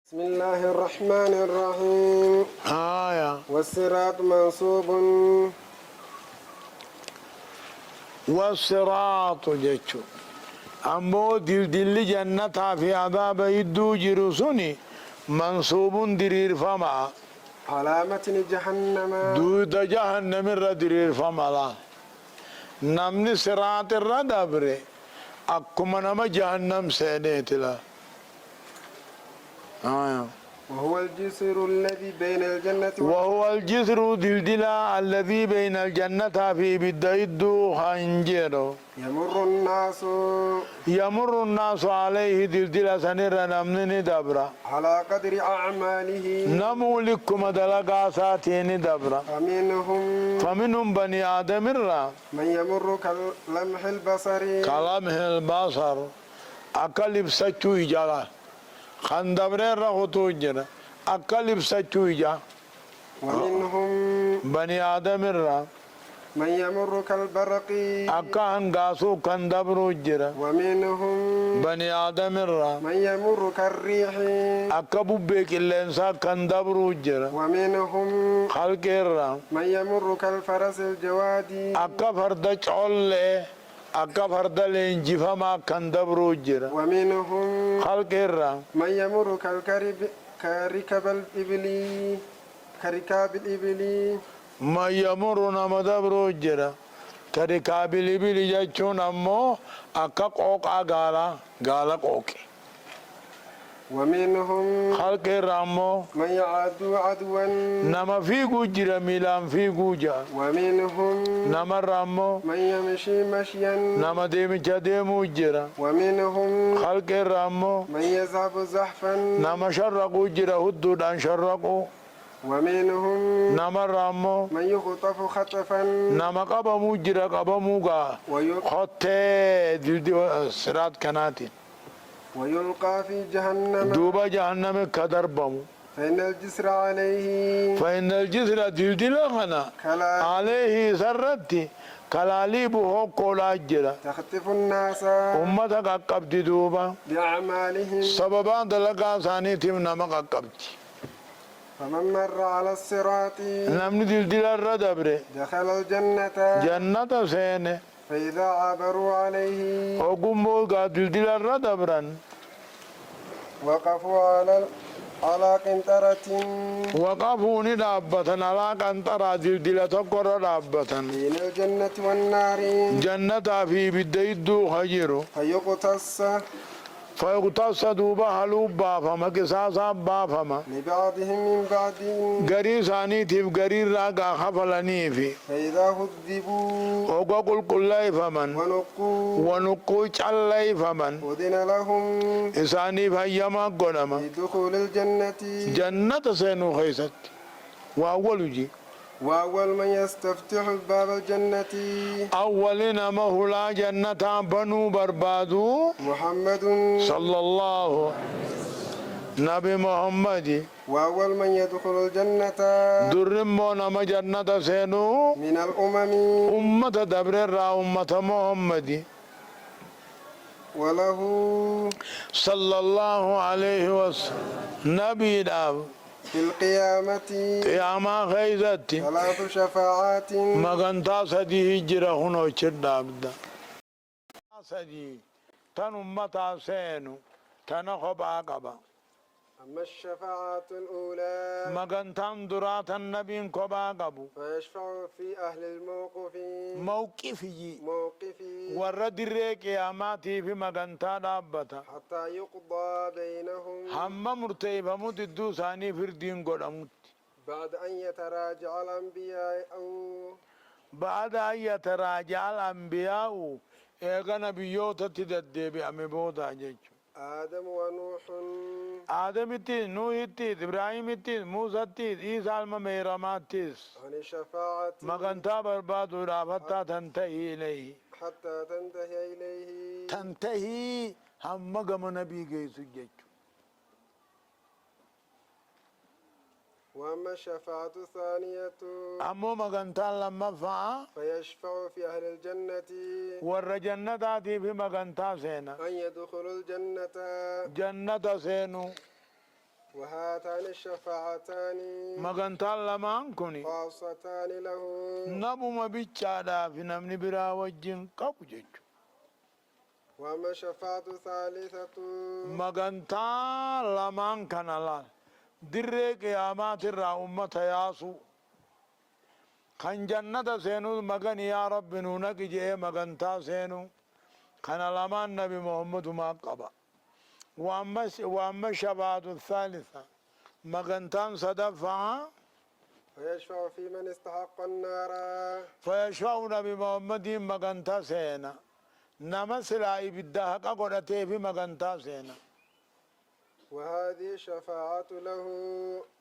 بسم الله الرحمن الرحيم. والصراط منصوب. والصراط جتشو أمو دل جنة في عذاب يدو جرسوني منصوب درير فما علامة جهنم. دود جهنم الردرير فما لا نمني صراط الردبري أكما نما جهنم سينيت لا وهو الجسر الذي بين الجنة وهو الجسر دلدلا الذي بين الجنة في بدايدو خنجرو يمر الناس عليه دلدلا سنر نمني دبرا على قدر أعماله نمو لكم دلقا ساتين دبرا فمنهم بني آدم من يمر كلمح البصر كلمح البصر أكلب سچو إجالا خندبرين رغطو جرا أكلب سچو إجا ومنهم بني آدم من يمر كالبرق أكا هنغاسو كندبرو جرا ومنهم بني آدم من يمر كالريح أكا ببك اللينسا كندبرو جرا ومنهم خلق من يمر كالفرس الجواد أكا فرد چول أكا فرد لينجفا ما كندبرو جرا ومنهم خلق من يمر كركاب الإبل ما يمر نما دبرو جرا كركاب الإبل جاچون أمو أكا قوقا غالا قوكي ومنهم خلق رامو من يعدو عدوا نما في جرا ميلان في جا ومنهم نما رامو من يمشي مشيا نما ديمي ديمو جرا ومنهم خلق رامو من يذهب زحفا نما شرقو جرا هدو دان شرقو ومنهم نما رامو من يخطف خطفا نما قبمو جرا قبمو غا خطة دلدي سرات كناتي ويلقى في جهنم دوبا جهنم كدر بمو فإن الجسر عليه فإن الجسر دلدي لغنا عليه سرتي كلالي بوهو قولا جرا تخطف الناس أمتك أقبت دوبا بأعمالهم سببان دلقا ثاني تيم نمك أقبت فمن مر على الصراط نمني دلدي لردبري دخل الجنة جنة سيني فإذا عبروا عليه وقمو قادل دل الردبرا وقفوا على قنطرة وقفوا ندابة على قنطرة دل تقر دابة بين الجنة والنار جنة في بدايدو خجرو فيقتص دوبا حلوب بافما قصاصا بافما لبعضهم من بعض غري ثاني تيف غري راقا خفلني في فإذا هذبوا وقل كل فمن ونقوا چلي فمن أذن لهم إساني فيما قنما لدخول الجنة جنة سينو خيست وأول جي وأول من يستفتح باب الجنة أولنا مهلا جنة بنو بربادو محمد صلى الله نبي محمد وأول من يدخل الجنة درمو نما جنة سينو من الأمم أمة دبر أمة محمد وله صلى الله عليه وسلم نبي داب في القيامة قياما خيزتي 3 شفاعات مغنتا سدي هجرة هنو چدابدا سدي تن أمتا سينو تنخبا قبا أما الشفاعة الأولى مغنتان درات النبي كبا قبو فيشفع في أهل الموقف موقفي ورد الريك ياماتي في مغنتا دابتا حتى يقضى بينهم هم مرتيبا متدو ثاني فردين قدمت بعد أن يتراجع الأنبياء بعد أن يتراجع الأنبياء إيغا نبيوتا تدد بأمي بودا جيجو آدم ونوح آدم التيز نوح التيز إبراهيم التيز موسى التيز إيسا المميرمات التيز عن الشفاعة مغنتا برباد رافتا تنتهي إليه حتى تنتهي إليه تنتهي هم مغم نبي جيسو جيجو وأما الشفاعة الثانية أمو مغنتا لما فعا فيشفع في أهل الجنة ور جنتاتي في مغنتا سينا أن يدخلوا الجنة جنة سينو وهاتان الشفاعتان مغنتان لمان كوني خاصتان له نبو ما بيتشادا في نمني برا وجين قبو جيجو وأما الشفاعة الثالثة مغنتان لمان كان الله دري قيامات الرا أمة ياسو خان جنة سينو مغن يا رب نونك جئ مغنتا سينو خان لمان نبي محمد ما قبا وأما الشفاعة الثالثة مغنتان صدفها ويشفع في من استحق النار فيشفع نبي محمد مغنتا سينا نمسلا إبدا حقا قدته في مغنتا سينا وهذه الشفاعة له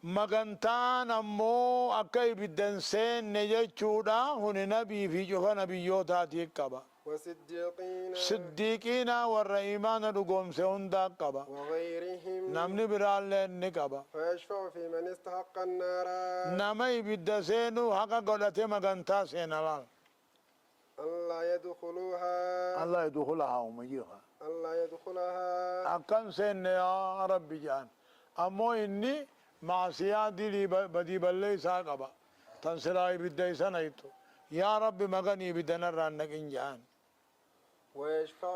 مغنتان أمو أكا إبدا سين نجيشودا هن نبي في جوفا نبيوتاتي قبا وصديقين صديقين والرئيمان رقوم سيوندا قبا وغيرهم نمني برال نقبا فيشفع في من استحق النار نما إبدا سينو حقا قدته مغنتا سينا لال ألا يدخلوها الله يدخلها ومجيها ألا يدخلها أكن سن يا ربي جان أمو إني معصية دي بدي بلي ساقبا تنسلاي بدي سنيتو يا ربي مغني بدنا رانك إنجان ويشفع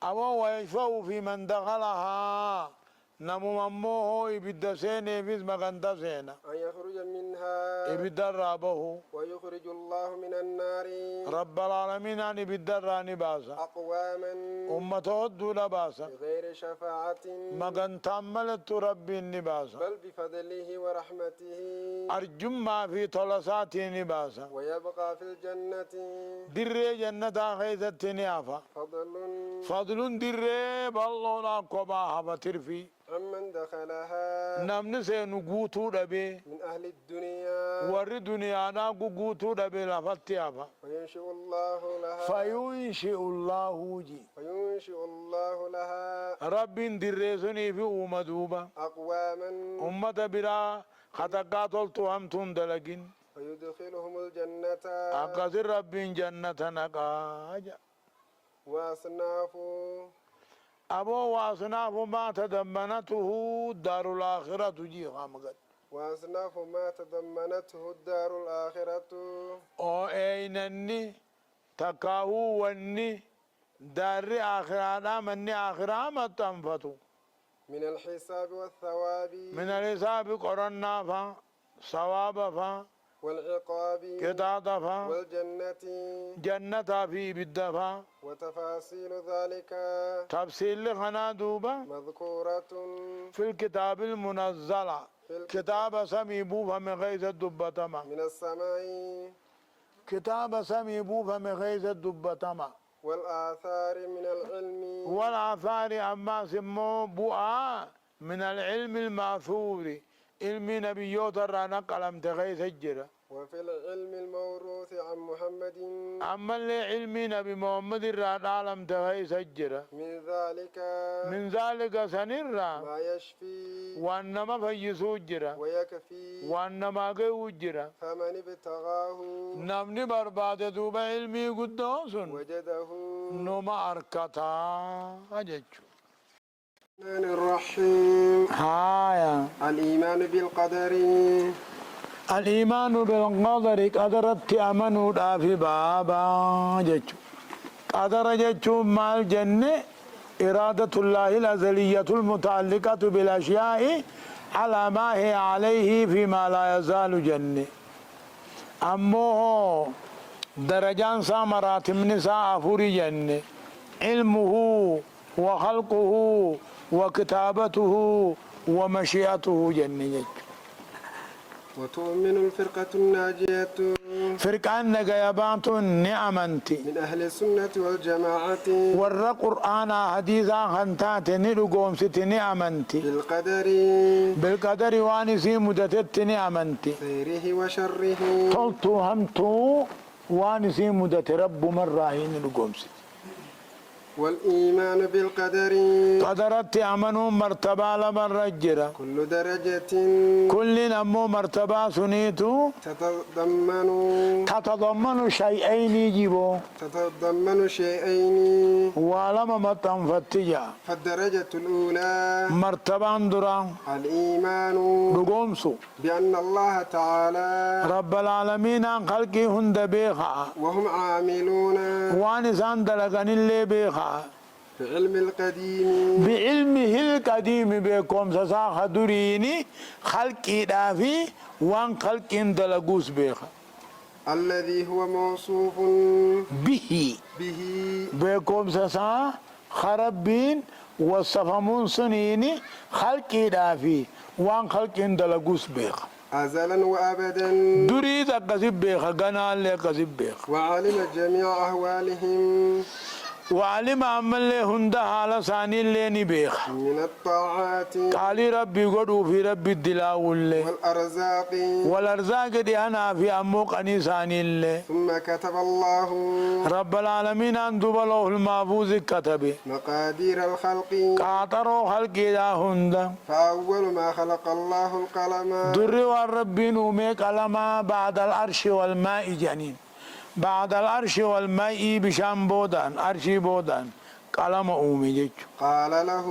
أو ويشفع في من دخلها نمو مموه إبدا سيني في مغندا سينا أن يخرج منها إبدا رابه ويخرج الله من النار رب العالمين أن إبدا راني باسا أقواما أمته الدولة باسا بغير شفاعة مغنتا ملت ربي النباسا بل بفضله ورحمته أرجم ما في طلسات نباسا ويبقى في الجنة در جنة خيزت نيافا فضل در بالله لا قبا حبتر في عمن دخلها نمن سينو قوتو دبي من أهل الدنيا ور دنيا نا قوتو دبي لفتيافا فينشئ الله لها فينشئ الله جي فينشئ الله لها رب در سني في أمدوبا أقواما أمة برا خطقات التهم دلقين فيدخلهم الجنة أقصر رب جنة نقاجا وأصناف أبو وأصناف ما تضمنته دار الآخرة جي خامقت وأصناف ما تضمنته الدار الآخرة أو أينني تكاهو وني دار آخرة مني آخرة ما تنفتو من الحساب والثواب من الحساب قرنا فا ثواب فا والعقاب كتاب فا والجنة جنة في بالدفا وتفاصيل ذلك تفصيل خنا دوبا مذكورة في الكتاب المنزلة كتاب سمي بوفا من غيث الدبتما من السماء كتاب سمي بوفا من غيث الدبتما والآثار من العلم والآثار أما سمو بؤا من العلم الماثور علم نبيوت الرانا قلم تغيث الجرة وفي العلم الموروث عن محمد أما اللي علم نبي محمد الرانا قلم تغيث الجرة من ذلك سنرى ما يشفي وأنما فيسو الجرة ويكفي وأنما قيو الجرة فمن ابتغاه نمني برباد دوب علمي قدوس وجده نما أركتا أججو الرحمن الرحيم هايا الإيمان بالقدر الإيمان بالقدر قدرت أمنوا في بابا ججو قدر ججو مع الجنة إرادة الله الأزلية المتعلقة بالأشياء على ما هي عليه فيما لا يزال جنة أمو درجان سامرات من نساء فوري جنة علمه وخلقه وكتابته ومشيئته جنة وتؤمن الفرقة الناجية فرقان نجيبات نعمتي من أهل السنة والجماعة ور قرآن حديثا خنتات نرقوم ست نعمتي بالقدر وانسي مدتت نعمتي خيره وشره طلتو همتو وانسي مدت رب من راهين نرقوم ست والإيمان بالقدر قدرت أمنوا مرتبة لمن رجرة كل درجة كل نمو مرتبة سنيتو تتضمن شيئين يجيبو تتضمن شيئين ولما متنفتجا فالدرجة الأولى مرتبة درا الإيمان رقومسو بأن الله تعالى رب العالمين عن خلقي هند بيخا وهم عاملون وانسان دلقن اللي بيخا بعلم القديم بعلمه القديم بكم سساخ دريني خلقي دافي وان خلقي دلقوس بيخا الذي هو موصوف به به بكم سسا خربين وصفمون سنيني خلقي دافي وان خلقي دلقوس بيخا أزلا وأبدا دريد قصب بيخا قنال لي قصب بيخا وعلم جميع أهوالهم وعلم عمل لي هند حال ثاني اللي نبيخ من الطاعات قال ربي قدو في ربي الدلاو اللي والأرزاق والارزاق دي انا في اموق اني ثاني اللي ثم كتب الله رب العالمين ان دبلوه المحفوظ كتبه مقادير الخلق قاطروا خلقي دا هند فأول ما خلق الله القلم در والرب نومي قلما بعد العرش والماء جنين بعد العرش والماء بشام بودان عرشي بودان قلم أومي جيش قال له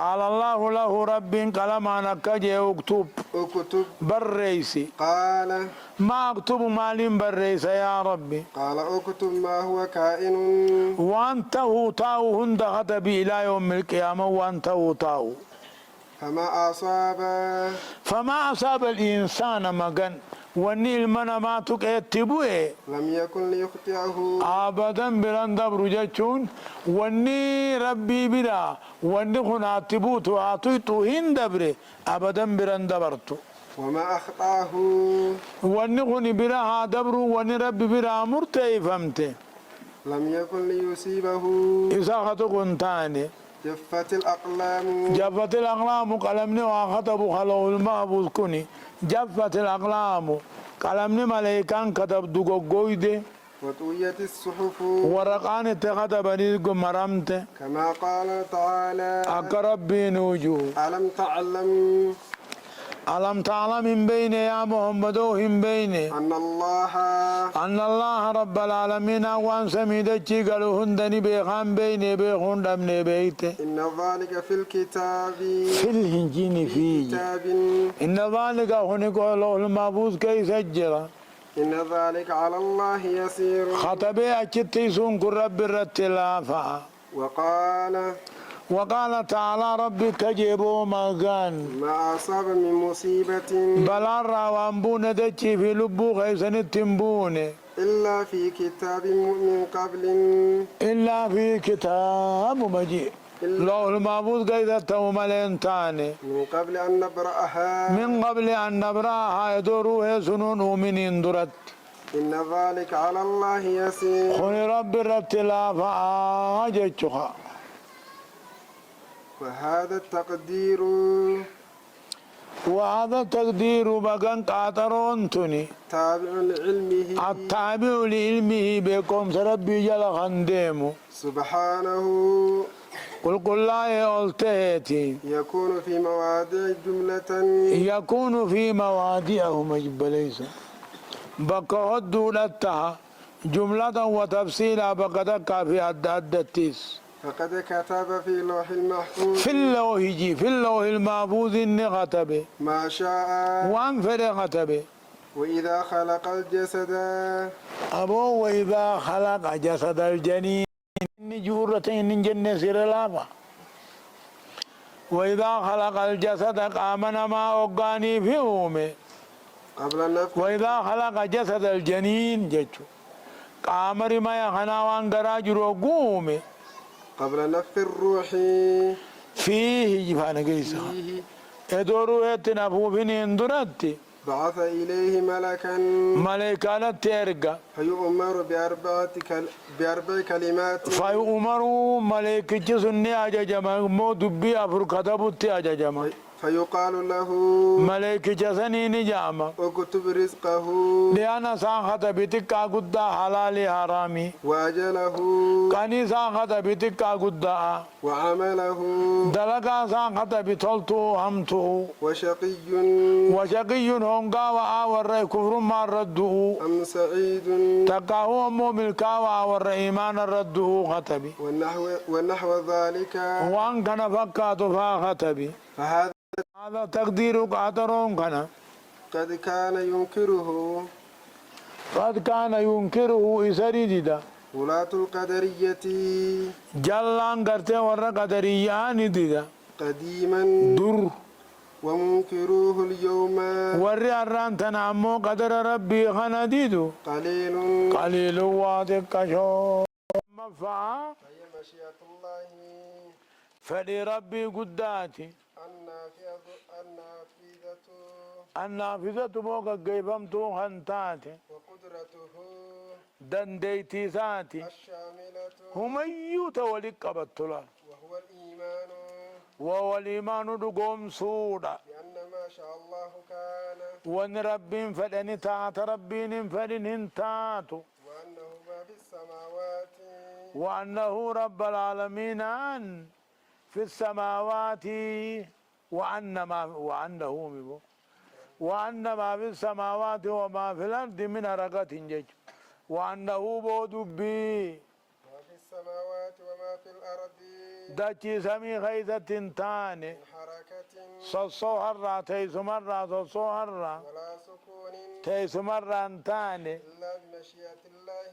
قال الله له رب قلم أنا كجي اكتب اكتب بالرئيسي قال ما اكتب مالين بالرئيس يا ربي قال اكتب ما هو كائن وانته تاو هند خطبي إلى يوم القيامة وانته تاو فما أصاب الإنسان مغن وني المنا ما تكتبوه لم يكن ليخطئه أبدا بران دبر جتشون وني ربي برا وني خنا تبوت وعطيتو هن دبره أبدا بران دبرتو وما أخطأه وني خني برا دبر وني ربي برا مرتي فهمته لم يكن ليصيبه إذا خطو كنتاني جفت الأقلام جفت الأقلام قلمني وخطب خلو المحفوظ كني جفت الأقلام قلمني ملائكان كتب دقو قويدة وطويت الصحف ورقان اتخذ رزق مرمت كما قال تعالى أقرب بين وجوه ألم تعلم من بين يا محمد وهم بين أن الله رب العالمين وان سميدتشي قالوا هندني بيخان بيني بيخون دمني بيته إن ذلك في الكتاب في الهنجين فيه إن ذلك هناك الله المحفوظ كي سجل إن ذلك على الله يسير خطبي أجتيسون كل رب الرتلافا وقال تعالى ربك جيبوا مغان ما أصاب من مصيبة بلا روانبون دجي في لبو خيسن التنبون إلا في كتاب من قبل إلا في كتاب مجيء لوح المحفوظ قيدة توملين تاني من قبل أن نبرأها يدوروه سنون من اندرت إن ذلك على الله يسير خني رب الرتلافا جيتشخا وهذا التقدير بقن قاطرون تني تابع لعلمه التابع لعلمه بكم سربي جل خنديمو سبحانه قل لا يلتهتي يكون في مواضع جملة يكون في مواضعه مجب ليس بقى دولتها جملة وتفصيلا بقدك في عدد التيس فقد كتب في اللوح المحفوظ في اللوح المحفوظ إني كتبه ما شاء وانفر كتبه وإذا خلق الجسد وإذا خلق جسد الجنين إني جورتين جنة سير لافا وإذا خلق الجسد قامنا ما أقاني في أمه وإذا خلق جسد الجنين جتشو قامر ما يخنا وانقراج روقومه قبل نفخ الروح فيه جفانا قيسا ادورو اتنافو فين اندرتي بعث إليه ملكا تيرقا فيؤمر بأربع كلمات فيؤمر ملك جسني أجاجما مو دبي أفر كتبت أجاجما فيقال له ملائكة جسني نجامة اكتب رزقه لأنا سانخت بتكا قد حلالي حرامي وأجله كاني سانخت بتكا قد وعمله دلقا سانخت بتلتو همتو وشقي وشقي هونغا وآور كفر ما ردو أم سعيد تقاهو أمو ملكا وآور إيمان ردو خطبي ونحو ذلك وان كان فكات فاختبي فهذا هذا تقدير قادرون كان قد كان ينكره قد كان ينكره إسريدا ولاة القدرية جلان قرتي ورا قدريان ديدا قديما در ومنكروه اليوم وري أران تنامو قدر ربي خنديدو قليل قليل وادك شو مفعا هي مشيئة الله فدي ربي قداتي النافذة موقع قيبمتو هنتاتي وقدرته دنديتي ذاتي الشاملة هم أيوت ولك بطلا وهو الإيمان وهو الإيمان دقوم سودا بأن ما شاء الله كان وان ربين فدني تات ربين فدن هنتاتو وأنه ما في السماوات وأنه رب العالمين في السماوات وأن ما في السماوات وما في الأرض من حركة جج وأنه بودبي ما في السماوات وما في الأرض دچي سمي خيزة تاني من حركة صصو هرّا تيسو مرّا صصو هرّا ولا سكون تيسو مرّا تاني إلا بمشيئة الله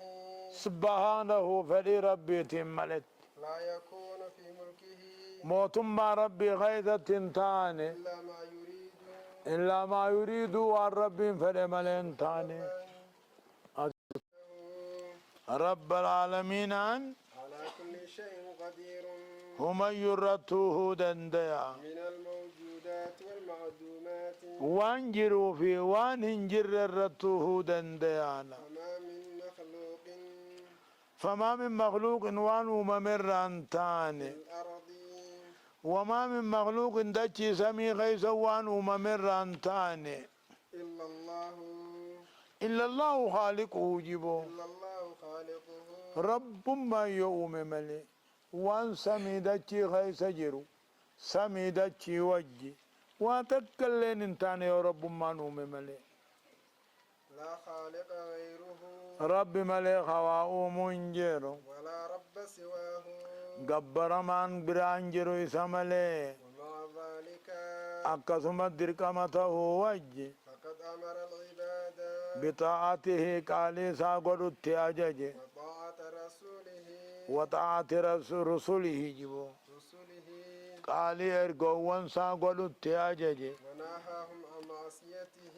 سبحانه فلي ربي تملت لا يكون في ملكه موتما ربي خيزة تاني إلا ما يريد والرب فلملين تاني رب العالمين على كل شيء قدير هم يرتوه دنديا من الموجودات والمعدومات وانجروا في وان انجر الرتوه دنديانا فما من مخلوق وان وممر تاني الأرض وما من مخلوق دچي سمي غيث وان وممر تاني إلا الله خالقه جبو إلا الله خالقه رب ما يوم ملي وان سمي دچي غيث جرو سمي دچي وجي واتكلن انتاني يا رب ما نوم ملي لا خالق غيره رب ملي خواء منجرو ولا رب سواه قبر من برانجرو اسملي ومع ذلك أقسم الدركمته وجي فقد أمر العباد بطاعته قالي ساقود التياجج وطاعة رسوله جبو رسله قالي ارقوان ساقود التياجج ونهاهم عن معصيته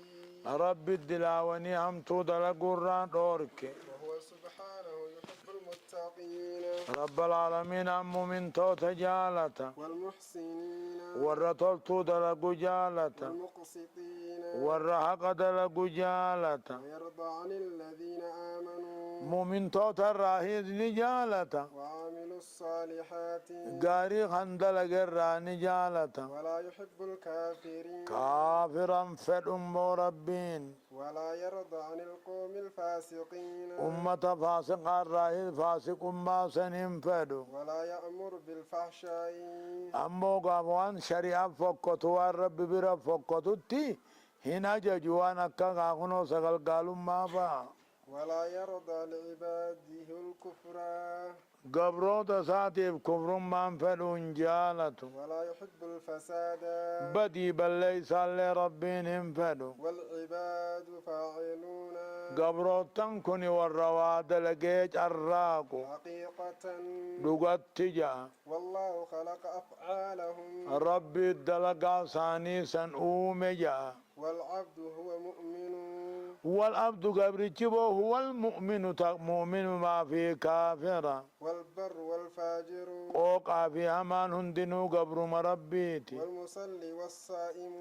رب الدلاوني هم تودل قران دورك وهو سبحانه يحب المتقين رب العالمين أم من توت جالتا والمحسنين ورطل تودل قجالتا والمقسطين والرحق دل قجالتا ويرضى عن الذين آمنوا مؤمن توت الراهيد نجالتا وعملوا الصالحات قاري خندل قرى نجالتا ولا يحب الكافرين كافرا فدم ربين ولا يرضى عن القوم الفاسقين أمة فاسق الراهيد فاسق ما سنين فدو ولا يأمر بالفحشاء أمو قابوان شريعة فقطو الرب برا فقطو تي هنا ججوان أكا غاقنو سقل قالوا ما با ولا يرضى لعباده الكفر قبرو تساتيب كفر من فدون جالتو ولا يحب الفساد بدي بل ليس لربهم فدو والعباد فاعلون قبرو تنكني والرواد لقيت الراقو حقيقة لغت تجا والله خلق أفعالهم ربي الدلقا ثاني سنؤوم جا والعبد هو مؤمن والعبد قبر جبو هو المؤمن مؤمن ما في كافرة والبر والفاجر وقع في أمان هندنو قبر مربيتي والمصلي والصائم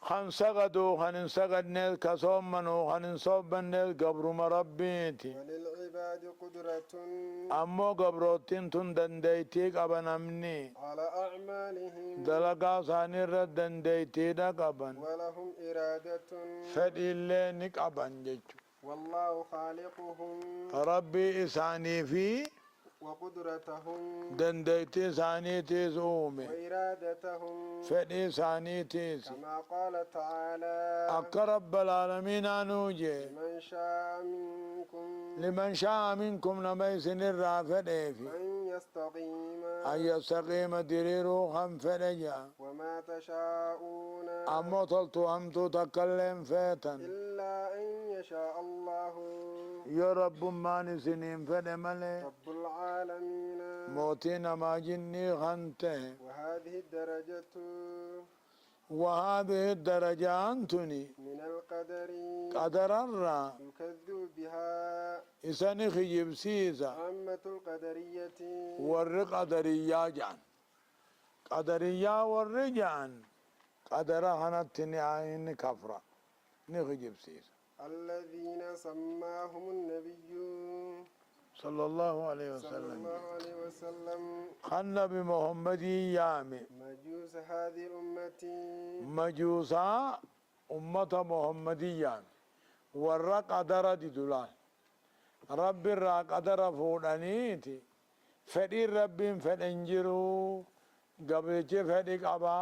خن سجدوا خن سجدنا كصومنوا خن صوبنا قبر مربيتي وللعباد قدرة أمو قبروتين تن دنديتي قبن أمني على أعمالهم دلقا سانير دنديتي دا قبن ولهم إرادة فدي اللي نك قبن جيجو والله خالقهم ربي إساني في وقدرتهم دنديتي ساني تيز أومي وإرادتهم فدي ساني تيز كما قال تعالى أقرب العالمين أنوجي لمن شاء منكم نمي سنر رافده في أن يستقيم أن يستقيم دريرو خم فرجا وما تشاءون أمو طلتو همتو تكلم فيتا إلا أن يشاء الله يا رب ما نسنين فدمالي رب العالمين موتين ما جني خنته وهذه الدرجة أنتني من القدر قدر الرا يكذب بها إساني خجب سيسا عامة القدرية ور قدريا جان قدريا ور جان قدر هنتني عين كفرة نخجب سيسا الذين سماهم النبي صلى الله عليه وسلم النبي محمد يامي مجوس هذه الأمة مجوسا أمة محمدية ور قدر دي دولان رب الرا قدر فودانيتي فدي رب فدنجرو قبلت فدي قبا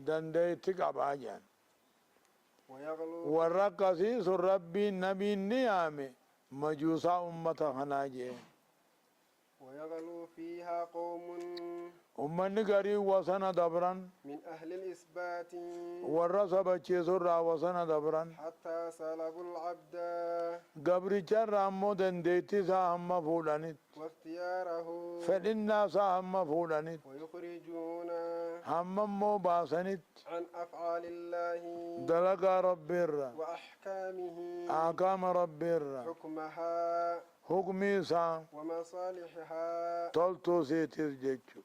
دنديت قبا جان ور قسيس ربي نبي نيامي مجوسا أمة خناجي ويغلو فيها قوم أمني قري وسنا دبران من أهل الإثبات والرسب تشيسر وسنا دبران حتى سلبوا العبد قبري رامو دنديتي ساهم فولانيت واختياره فإنا ساهم فولانيت ويخرجون هم مو باسنيت عن أفعال الله دلقا ربي الرا وأحكامه أحكام ربي الرا حكمها حكمي سا ومصالحها تلتو سيتيز جيجو